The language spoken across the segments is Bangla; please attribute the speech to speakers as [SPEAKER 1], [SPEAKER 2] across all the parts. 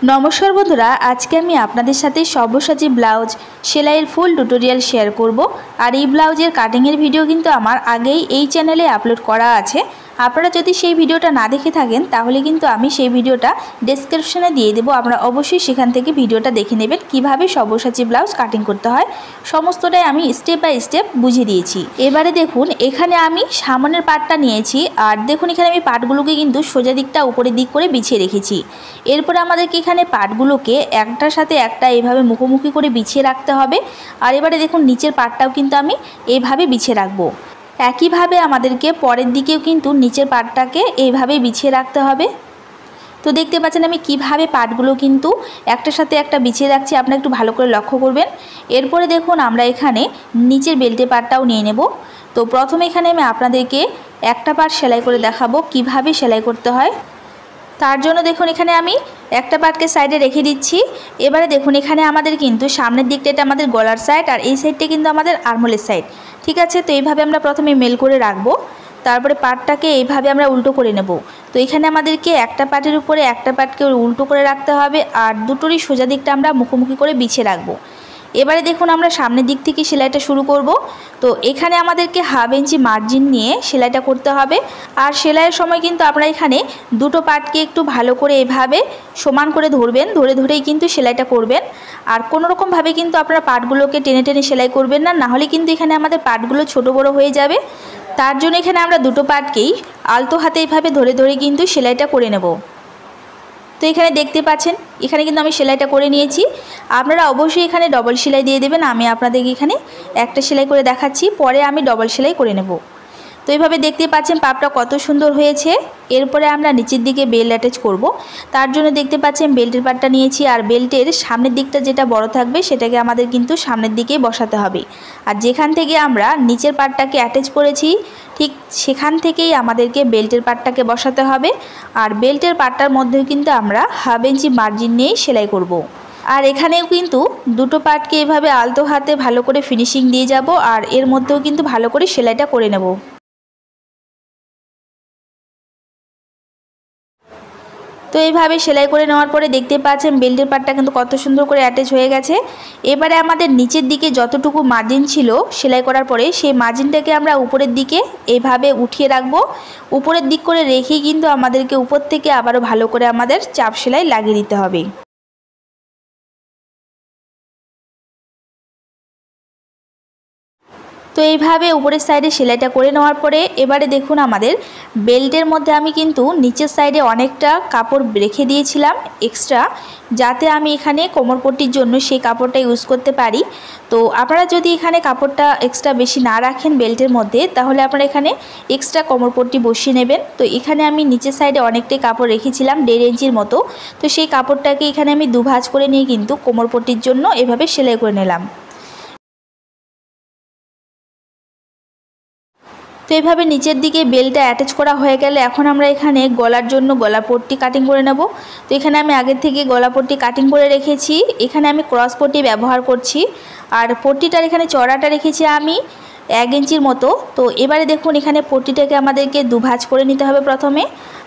[SPEAKER 1] नमस्कार बंधुरा आज के आमी आपनादेर साथे सब्यसाची ब्लाउज सेलाइर फुल ट्यूटोरियल शेयर करब। और ये ब्लाउजेर काटिंगेर भिडियो किन्तु आमार आगेई एई चैनेले आपलोड करा आछे। आपनारा जदि सेई भिडियोटा ना देखे थाकेन ताहले किन्तु आमी सेई भिडियोटा डेसक्रिप्शने दिए देब। आपनारा अवश्यई सेखान थेके भिडियोटा देखे नेबेन किभाबे सब्यसाची ब्लाउज काटिंग करते हय समस्तटाई आमी स्टेप बाई स्टेप बुझिए दिएछि। एबारे देखुन एखाने आमी सामनेर पार्टटा नियेछि और देखुन एखाने आमी पार्टगुलोके किन्तु सोजा दिकटा उपरेर दिक करे बिछिए रेखेछि। एरपर आमादेरके एखाने पार्टगुलोके एकटार साथे एकटा एइभाबे मुखोमुखी करे बिछिए राखते हबे। और एबारे देखुन नीचेर पार्टटाओ किन्तु आमी एइभाबे बिछिए राखबो। একই ভাবে আমাদেরকে পরের দিকেও কিন্তু নিচের পার্টটাকে এইভাবে বিছিয়ে রাখতে হবে। তো দেখতে পাচ্ছেন আমি কিভাবে পার্টগুলো কিন্তু একটার সাথে একটা বিছিয়ে রাখছি, আপনারা একটু ভালো করে লক্ষ্য করবেন। এরপরে দেখুন আমরা এখানে নিচের বেল্টের পার্টটাও নিয়ে নেব। তো প্রথমে এখানে আমি আপনাদেরকে একটা পার্ট সেলাই করে দেখাবো কিভাবে সেলাই করতে হয়। তার জন্য দেখুন এখানে আমি একটা পার্টকে সাইডে রেখে দিচ্ছি। এবারে দেখুন এখানে আমাদের কিন্তু সামনের দিকটা এটা আমাদের গলার সাইড আর এই সাইডটা কিন্তু আমাদের আর্মহোলের সাইড, ঠিক আছে। তো এইভাবে আমরা প্রথমে মেল করে রাখবো, তারপরে পার্টটাকে এইভাবে আমরা উল্টো করে নেব। তো এখানে আমাদেরকে একটা পার্টের উপরে একটা পার্টকে উল্টো করে রাখতে হবে আর দুটোরই সোজা দিকটা আমরা মুখোমুখি করে বিছিয়ে রাখবো। এবারে দেখুন আমরা সামনের দিক থেকে সেলাইটা শুরু করব। তো এখানে আমাদেরকে হাফ ইঞ্চি মার্জিন নিয়ে সেলাইটা করতে হবে। আর সেলাইয়ের সময় কিন্তু আপনারা এখানে দুটো পার্টকে একটু ভালো করে এভাবে সমান করে ধরবেন, ধরেই কিন্তু সেলাইটা করবেন। আর কোনো রকমভাবে কিন্তু আপনারা পার্টগুলোকে টেনে টেনে সেলাই করবেন না, নাহলে কিন্তু এখানে আমাদের পার্টগুলো ছোট বড় হয়ে যাবে। তার জন্য এখানে আমরা দুটো পার্টকেই আলতো হাতে এইভাবে ধরে কিন্তু সেলাইটা করে নেব। তো এখানে দেখতে পাচ্ছেন এখানে কিন্তু আমি সেলাইটা করে নিয়েছি। আপনারা অবশ্যই এখানে ডবল সেলাই দিয়ে দেবেন। আমি আপনাদেরকে এখানে একটা সেলাই করে দেখাচ্ছি, পরে আমি ডবল সেলাই করে নেব। তো এইভাবে দেখতে পাচ্ছেন পাপটা কত সুন্দর হয়েছে। এরপরে আমরা নিচের দিকে বেল্ট অ্যাটাচ করব। তার জন্য দেখতে পাচ্ছেন বেল্টের পার্টটা নিয়েছি আর বেল্টের সামনের দিকটা যেটা বড় থাকবে সেটাকে আমাদের কিন্তু সামনের দিকেই বসাতে হবে। আর যেখান থেকে আমরা নিচের পার্টটাকে অ্যাটাচ করেছি ঠিক সেখান থেকেই আমাদেরকে বেল্টের পার্টটাকে বসাতে হবে। আর বেল্টের পার্টটার মধ্যেও কিন্তু আমরা হাফ ইঞ্চি মার্জিন নিয়েই সেলাই করব। আর এখানেও কিন্তু দুটো পার্টকে এভাবে আলতো হাতে ভালো করে ফিনিশিং দিয়ে যাব আর এর মধ্যেও কিন্তু ভালো করে সেলাইটা করে নেব। তো এইভাবে সেলাই করে নেওয়ার পরে দেখতে পাচ্ছেন বেল্টের পার্টটা কিন্তু কত সুন্দর করে অ্যাটাচ হয়ে গেছে। এবারে আমাদের নিচের দিকে যতটুকু মার্জিন ছিল সেলাই করার পরে সেই মার্জিনটাকে আমরা উপরের দিকে এইভাবে উঠিয়ে রাখবো। উপরের দিক করে রেখেই কিন্তু আমাদেরকে উপর থেকে আবারও ভালো করে আমাদের চাপ সেলাই লাগিয়ে দিতে হবে। তো এইভাবে উপরের সাইডে সেলাইটা করে নেওয়ার পরে এবারে দেখুন আমাদের বেল্টের মধ্যে আমি কিন্তু নিচের সাইডে অনেকটা কাপড় রেখে দিয়েছিলাম এক্সট্রা, যাতে আমি এখানে কোমরপট্টির জন্য সেই কাপড়টা ইউজ করতে পারি। তো আপনারা যদি এখানে কাপড়টা এক্সট্রা বেশি না রাখেন বেল্টের মধ্যে তাহলে আপনারা এখানে এক্সট্রা কোমরপট্টি বসিয়ে নেবেন। তো এখানে আমি নিচের সাইডে অনেকটাই কাপড় রেখেছিলাম 1.5 ইঞ্চির মতো। তো সেই কাপড়টাকে এখানে আমি দুভাঁজ করে নিয়ে কিন্তু কোমরপট্টির জন্য এভাবে সেলাই করে নিলাম। তো এইভাবে নিচের দিকে বেল্টটা অ্যাটাচ করা হয়ে গেলে এখন আমরা এখানে গলার জন্য গলা পট্টি কাটিং করে নেব। তো এখানে আমি আগের থেকে গলা পট্টি কাটিং করে রেখেছি। এখানে আমি ক্রস পট্টি ব্যবহার করছি আর পট্টিটার এখানে চড়াটা রেখেছি আমি 1 ইঞ্চির মতো। তো এবারে দেখুন এখানে পট্টিটাকে আমাদেরকে দুভাঁজ করে নিতে হবে প্রথমে,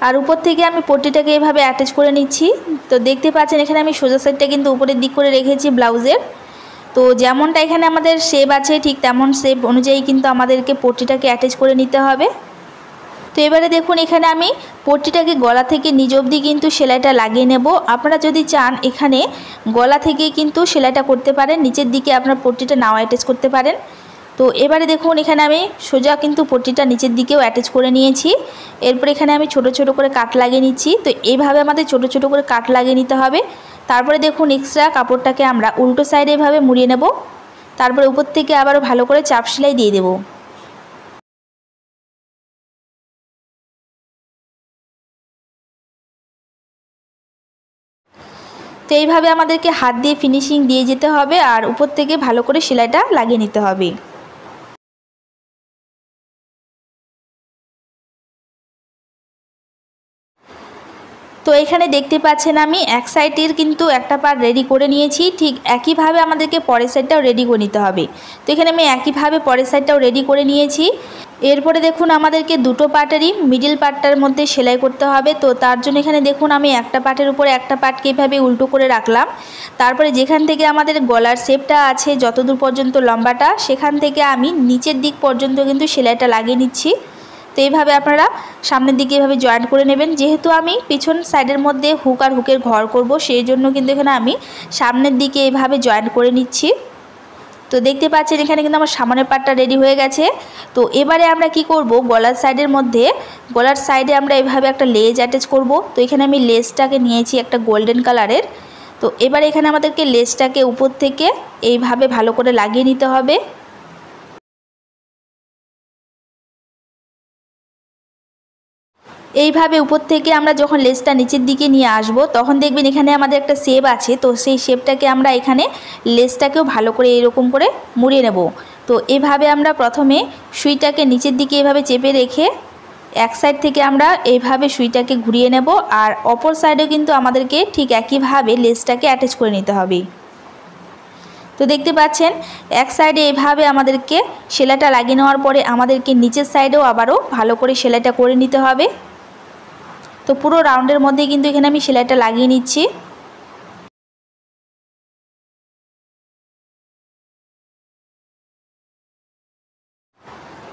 [SPEAKER 1] আর উপর থেকে আমি পট্টিটাকে এভাবে অ্যাটাচ করে নিচ্ছি। তো দেখতে পাচ্ছেন এখানে আমি সোজা সাইডটা কিন্তু উপরের দিক করে রেখেছি ব্লাউজের। তো যেমনটা এখানে আমাদের শেপ আছে ঠিক তেমন শেপ অনুযায়ী কিন্তু আমাদেরকে পট্টিটাকে অ্যাটাচ করে নিতে হবে। তো এবারে দেখুন এখানে আমি পট্টিটাকে গলা থেকে নিচ অবধি কিন্তু সেলাইটা লাগিয়ে নেব। আপনারা যদি চান এখানে গলা থেকেই কিন্তু সেলাইটা করতে পারেন, নিচের দিকে আপনার পট্টিটা নাও অ্যাটাচ করতে পারেন। তো এবারে দেখুন এখানে আমি সোজা কিন্তু পট্টিটা নিচের দিকেও অ্যাটাচ করে নিয়েছি। এরপর এখানে আমি ছোট ছোট করে কাট লাগিয়ে নিচ্ছি। তো এইভাবে আমাদের ছোট ছোট করে কাট লাগিয়ে নিতে হবে। তারপরে দেখুন এক্সট্রা কাপড়টাকে আমরা উল্টো সাইডে এভাবে মুড়িয়ে নেব, তারপরে উপর থেকে আবারও ভালো করে চাপ সেলাই দিয়ে দেব। তো এইভাবে আমাদেরকে হাত দিয়ে ফিনিশিং দিয়ে যেতে হবে আর উপর থেকে ভালো করে সেলাইটা লাগিয়ে নিতে হবে। তো এখানে দেখতে পাচ্ছেন আমি এক সাইডের কিন্তু একটা পার্ট রেডি করে নিয়েছি, ঠিক একইভাবে আমাদেরকে পরের সাইডটাও রেডি করে নিতে হবে। তো এখানে আমি একইভাবে পরের সাইডটাও রেডি করে নিয়েছি। এরপরে দেখুন আমাদেরকে দুটো পার্টেরই মিডল পার্টটার মধ্যে সেলাই করতে হবে। তো তার জন্য এখানে দেখুন আমি একটা পার্টের উপরে একটা পার্টকে এভাবে উল্টো করে রাখলাম। তারপরে যেখান থেকে আমাদের গলার শেপটা আছে যতদূর পর্যন্ত লম্বাটা, সেখান থেকে আমি নিচের দিক পর্যন্ত কিন্তু সেলাইটা লাগিয়ে নিচ্ছি। তো এইভাবে আপনারা সামনের দিকে এভাবে জয়েন্ট করে নেবেন। যেহেতু আমি পিছন সাইডের মধ্যে হুক আর হুকের ঘর করব, সেই জন্য কিন্তু এখানে আমি সামনের দিকে এইভাবে জয়েন্ট করে নিচ্ছি। তো দেখতে পাচ্ছেন এখানে কিন্তু আমার সামনের পার্টটা রেডি হয়ে গেছে। তো এবারে আমরা কি করব, গলার সাইডের মধ্যে গলার সাইডে আমরা এভাবে একটা লেস অ্যাটাচ করব। তো এখানে আমি লেসটাকে নিয়েছি একটা গোল্ডেন কালারের। তো এবারে এখানে আমাদেরকে লেসটাকে উপর থেকে এইভাবে ভালো করে লাগিয়ে নিতে হবে। এইভাবে উপর থেকে আমরা যখন লেসটা নিচের দিকে নিয়ে আসব, তখন দেখবেন এখানে আমাদের একটা শেপ আছে। তো সেই শেপটাকে আমরা এখানে লেসটাকেও ভালো করে এরকম করে মুড়িয়ে নেব। তো এইভাবে আমরা প্রথমে সুইটাকে নিচের দিকে এভাবে চেপে রেখে এক সাইড থেকে আমরা এইভাবে সুইটাকে ঘুরিয়ে নেব, আর অপর সাইডেও কিন্তু আমাদেরকে ঠিক একইভাবে লেসটাকে অ্যাটাচ করে নিতে হবে। তো দেখতে পাচ্ছেন এক সাইডে এইভাবে আমাদেরকে সেলাইটা লাগিয়ে নেওয়ার পরে আমাদেরকে নিচের সাইডেও আবারও ভালো করে সেলাইটা করে নিতে হবে। তো পুরো রাউন্ডের মধ্যে কিন্তু এখানে আমি সেলাইটা লাগিয়ে নিচ্ছি।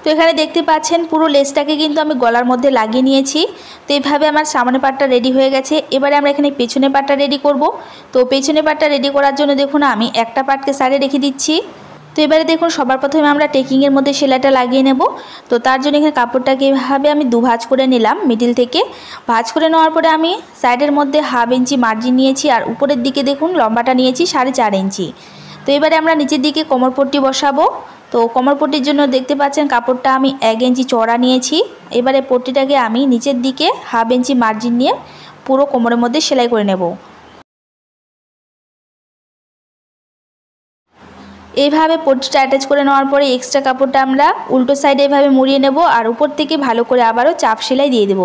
[SPEAKER 1] তো এখানে দেখতে পাচ্ছেন পুরো লেসটাকে কিন্তু আমি গলার মধ্যে লাগিয়ে নিয়েছি। তো এইভাবে আমার সামনের পার্টটা রেডি হয়ে গেছে। এবারে আমরা এখানে পেছনের পার্টটা রেডি করব। তো পেছনের পার্টটা রেডি করার জন্য দেখুন আমি একটা পার্টকে সাইডে রেখে দিচ্ছি। তো এবারে দেখুন সবার প্রথমে আমরা টেকিংয়ের মধ্যে সেলাইটা লাগিয়ে নেব। তো তার জন্য এখানে কাপড়টাকে এভাবে আমি দু ভাঁজ করে নিলাম। মিডিল থেকে ভাঁজ করে নেওয়ার পরে আমি সাইডের মধ্যে 1/2 ইঞ্চি মার্জিন নিয়েছি, আর উপরের দিকে দেখুন লম্বাটা নিয়েছি 4.5 ইঞ্চি। তো এবারে আমরা নিচের দিকে কোমরপট্টি বসাবো। তো কোমরপট্টির জন্য দেখতে পাচ্ছেন কাপড়টা আমি 1 ইঞ্চি চওড়া নিয়েছি। এবারে পট্টিটাকে আমি নিচের দিকে 1/2 ইঞ্চি মার্জিন নিয়ে পুরো কোমরের মধ্যে সেলাই করে নেব। এইভাবে পট্টিটা অ্যাটাচ করে নেওয়ার পরে এক্সট্রা কাপড়টা আমরা উল্টো সাইডে এভাবে মুড়িয়ে নেব, আর উপর থেকে ভালো করে আবারও চাপ সেলাই দিয়ে দেব।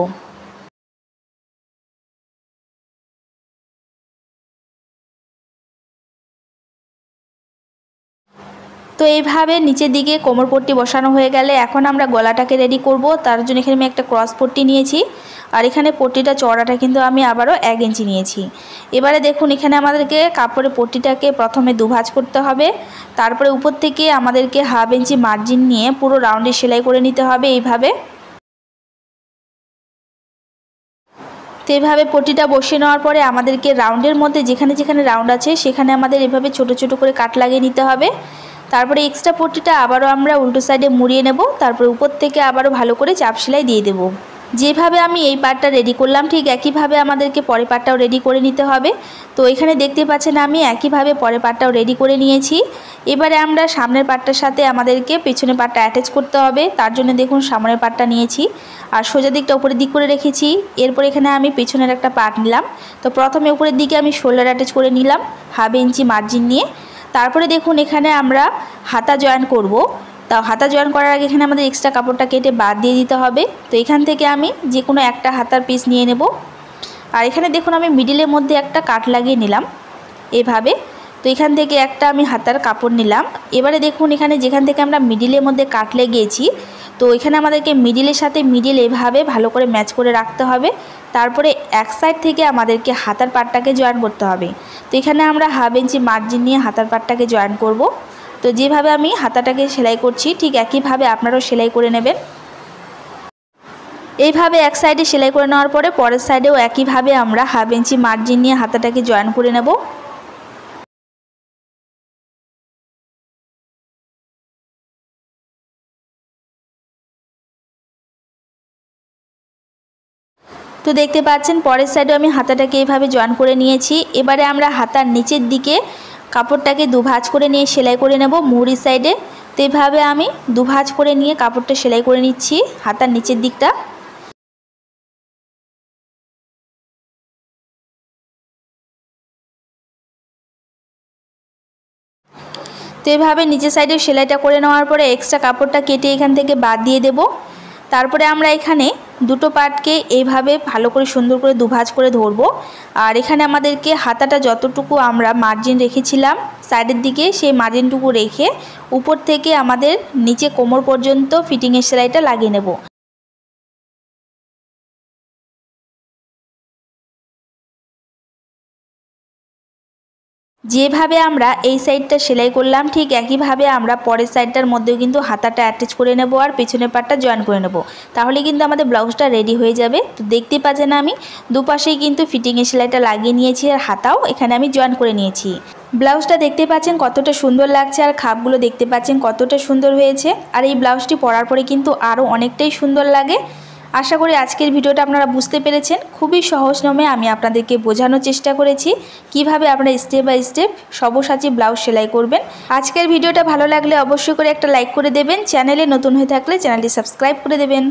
[SPEAKER 1] তো এইভাবে নিচের দিকে কোমরপট্টি বসানো হয়ে গেলে এখন আমরা গলাটাকে রেডি করব। তার জন্য এখানে আমি একটা ক্রস পট্টি নিয়েছি, আর এখানে পট্টিটা চওড়াটা কিন্তু আমি আবারও 1 ইঞ্চি নিয়েছি। এবারে দেখুন এখানে আমাদেরকে কাপড়ের পট্টিটাকে প্রথমে দুভাঁজ করতে হবে, তারপরে উপর থেকে আমাদেরকে 1/2 ইঞ্চি মার্জিন নিয়ে পুরো রাউন্ডে সেলাই করে নিতে হবে এইভাবে। তো এইভাবে পট্টিটা বসিয়ে নেওয়ার পরে আমাদেরকে রাউন্ডের মধ্যে যেখানে যেখানে রাউন্ড আছে সেখানে আমাদের এভাবে ছোট ছোট করে কাট লাগিয়ে নিতে হবে। তারপরে এক্সট্রা পট্টিটা আবারও আমরা উল্টো সাইডে মুড়িয়ে নেব, তারপরে উপর থেকে আবারও ভালো করে চাপ সেলাই দিয়ে দেব। যেভাবে আমি এই পার্টটা রেডি করলাম ঠিক একইভাবে আমাদেরকে পরের পার্টটাও রেডি করে নিতে হবে। তো এখানে দেখতে পাচ্ছেন আমি একইভাবে পরের পার্টটাও রেডি করে নিয়েছি। এবারে আমরা সামনের পার্টটার সাথে আমাদেরকে পেছনের পার্টটা অ্যাটাচ করতে হবে। তার জন্য দেখুন সামনের পার্টটা নিয়েছি আর সোজা দিকটা উপরের দিক করে রেখেছি। এরপর এখানে আমি পেছনের একটা পার্ট নিলাম। তো প্রথমে উপরের দিকে আমি শোল্ডার অ্যাটাচ করে নিলাম 1/2 ইঞ্চি মার্জিন নিয়ে। তারপরে দেখুন এখানে আমরা হাতা জয়েন করব। তাও হাতা জয়েন করার আগে এখানে আমাদের এক্সট্রা কাপড়টা কেটে বাদ দিয়ে দিতে হবে। তো এখান থেকে আমি যে কোনো একটা হাতার পিস নিয়ে নেব, আর এখানে দেখুন আমি মিডিলের মধ্যে একটা কাট লাগিয়ে নিলাম এভাবে। তো এখান থেকে একটা আমি হাতার কাপড় নিলাম। এবারে দেখুন এখানে যেখান থেকে আমরা মিডিলের মধ্যে কাট লাগিয়েছি, তো এখানে আমাদেরকে মিডিলের সাথে মিডিল এভাবে ভালো করে ম্যাচ করে রাখতে হবে। তারপরে এক সাইড থেকে আমাদেরকে হাতার পাটটাকে জয়েন করতে হবে। তো এখানে আমরা 1/2 ইঞ্চি মার্জিন নিয়ে হাতার পাটটাকে জয়েন করব। তো যেভাবে আমি হাতাটাকে সেলাই করছি ঠিক একইভাবে আপনারাও সেলাই করে নেবেন। এইভাবে এক সাইডে সেলাই করে নেওয়ার পরে পরের সাইডেও একইভাবে আমরা 1/2 ইঞ্চি মার্জিন নিয়ে হাতাটাকে জয়েন করে নেব। তো দেখতে পাচ্ছেন পরের সাইডে আমি হাতাটাকে এইভাবে জয়েন করে নিয়েছি। এবারে আমরা হাতার নিচের দিকে কাপড়টাকে দুভাঁজ করে নিয়ে সেলাই করে নেব মুহুরি সাইডে। তো এইভাবে আমি দুভাঁজ করে নিয়ে কাপড়টা সেলাই করে নিচ্ছি হাতার নিচের দিকটা। তো এইভাবে নিচের সাইডে সেলাইটা করে নেওয়ার পরে এক্সট্রা কাপড়টা কেটে এখান থেকে বাদ দিয়ে দেব। তারপরে আমরা এখানে দুটো পাটকে এইভাবে ভালো করে সুন্দর করে দুভাঁজ করে ধরবো। আর এখানে আমাদেরকে হাতাটা যতটুকু আমরা মার্জিন রেখেছিলাম সাইডের দিকে, সেই মার্জিনটুকু রেখে উপর থেকে আমাদের নিচে কোমর পর্যন্ত ফিটিংয়ের সেলাইটা লাগিয়ে নেব। যেভাবে আমরা এই সাইডটা সেলাই করলাম ঠিক একইভাবে আমরা পরের সাইডটার মধ্যেও কিন্তু হাতাটা অ্যাটাচ করে নেব আর পেছনের পাটটা জয়েন করে নেব। তাহলে কিন্তু আমাদের ব্লাউজটা রেডি হয়ে যাবে। তো দেখতে পাচ্ছেন আমি দুপাশেই কিন্তু ফিটিংয়ের সেলাইটা লাগিয়ে নিয়েছি আর হাতাও এখানে আমি জয়েন করে নিয়েছি। ব্লাউজটা দেখতে পাচ্ছেন কতটা সুন্দর লাগছে আর খাপগুলো দেখতে পাচ্ছেন কতটা সুন্দর হয়েছে। আর এই ব্লাউজটি পরার পরে কিন্তু আরও অনেকটাই সুন্দর লাগে। আশা করি আজকের ভিডিওটা আপনারা বুঝতে পেরেছেন। খুবই সহজ নিয়মে আমি আপনাদেরকে বোঝানোর চেষ্টা করেছি কিভাবে আপনারা step by step Sabyasachi blouse সেলাই করবেন। আজকের ভিডিওটা ভালো লাগলে অবশ্যই করে একটা লাইক করে দেবেন। চ্যানেলে নতুন হয়ে থাকলে চ্যানেলটি সাবস্ক্রাইব করে দেবেন।